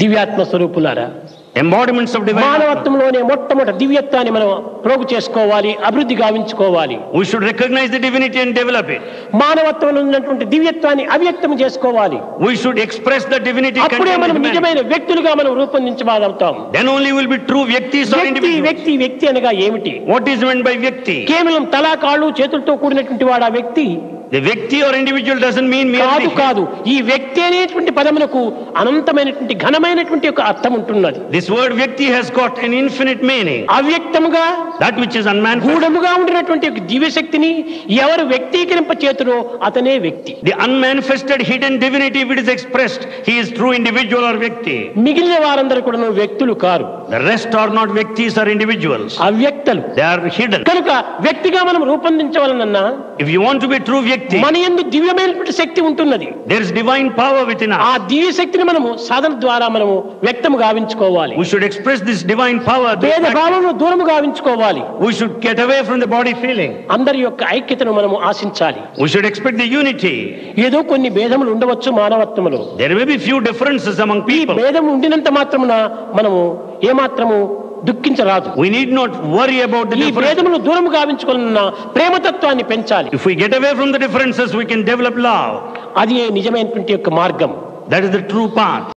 దివ్యాత్మ స్వరూపులారా, embodiments of divine. మానవత్వంలోనే మొట్టమొదటి దివ్యత్వాన్ని మనం ప్రోగు చేసుకోవాలి, అభివృద్ధి గావించుకోవాలి. We should recognize the divinity and develop it. మానవత్వంలో ఉన్నటువంటి దివ్యత్వాన్ని అవ్యక్తం చేసుకోవాలి. We should express the divinity. అప్పుడే మనం నిజమైన వ్యక్తులుగా మనం రూపొందించబడతాం. Then only will be true vyaktis or individuals. వ్యక్తి అనగా ఏమిటి? What is meant by vyakti? కేవలం తల కాళ్ళు చేతులతో కూడినటువంటి వాడు ఆ వ్యక్తి The vyakti or individual doesn't mean merely. కాదు. ఈ వ్యక్తి అనేటువంటి పదమునకు అనంతమైనటువంటి ఘనమైనటువంటి ఒక అర్థం ఉంటున్నది. This word vyakti has got an infinite meaning. అవ్యక్తముగా, that which is unmanifest, గూఢముగా ఉండినటువంటి దివ్య శక్తిని ఎవరు వ్యక్తీకరింప చేతురో అతనే వ్యక్తి. The unmanifested hidden divinity, if it is expressed, he is true individual or vyakti. మిగిలిన వారందరూ కూడా వ్యక్తులు car. The rest are not vyaktis or individuals. అవ్యక్తలు. They are hidden. కనుక వ్యక్తిగా మనం రూపొందించవలనన్నా, if you want to be true vyakti, మన యందు దివ్యమైనటువంటి శక్తి ఉంటున్నది. there is divine power within us. ఆ దివ్య శక్తిని మనము సాధన ద్వారా మనము వ్యక్తము గావించుకోవాలి. We should express this divine power. భేద భావమును దూరము గావించుకోవాలి. We should get away from the body feeling. అందరి యొక్క ఐక్యతను మనము ఆశించాలి. We should expect the unity. ఏదో కొన్ని భేదములు ఉండవచ్చు మానవత్వములో. There may be few differences among ఈ people. భేదం ఉండినంత మాత్రమున మనము ఏమాత్రము దుఃఖించరాదు. We need not worry about the ఈ differences. భేదమును దూరము గావించుకున్న ప్రేమతత్వాన్ని పెంచాలి. If we get away from the differences, we can develop love. అది నిజమైనటువంటి యొక్క మార్గం. That is the true path.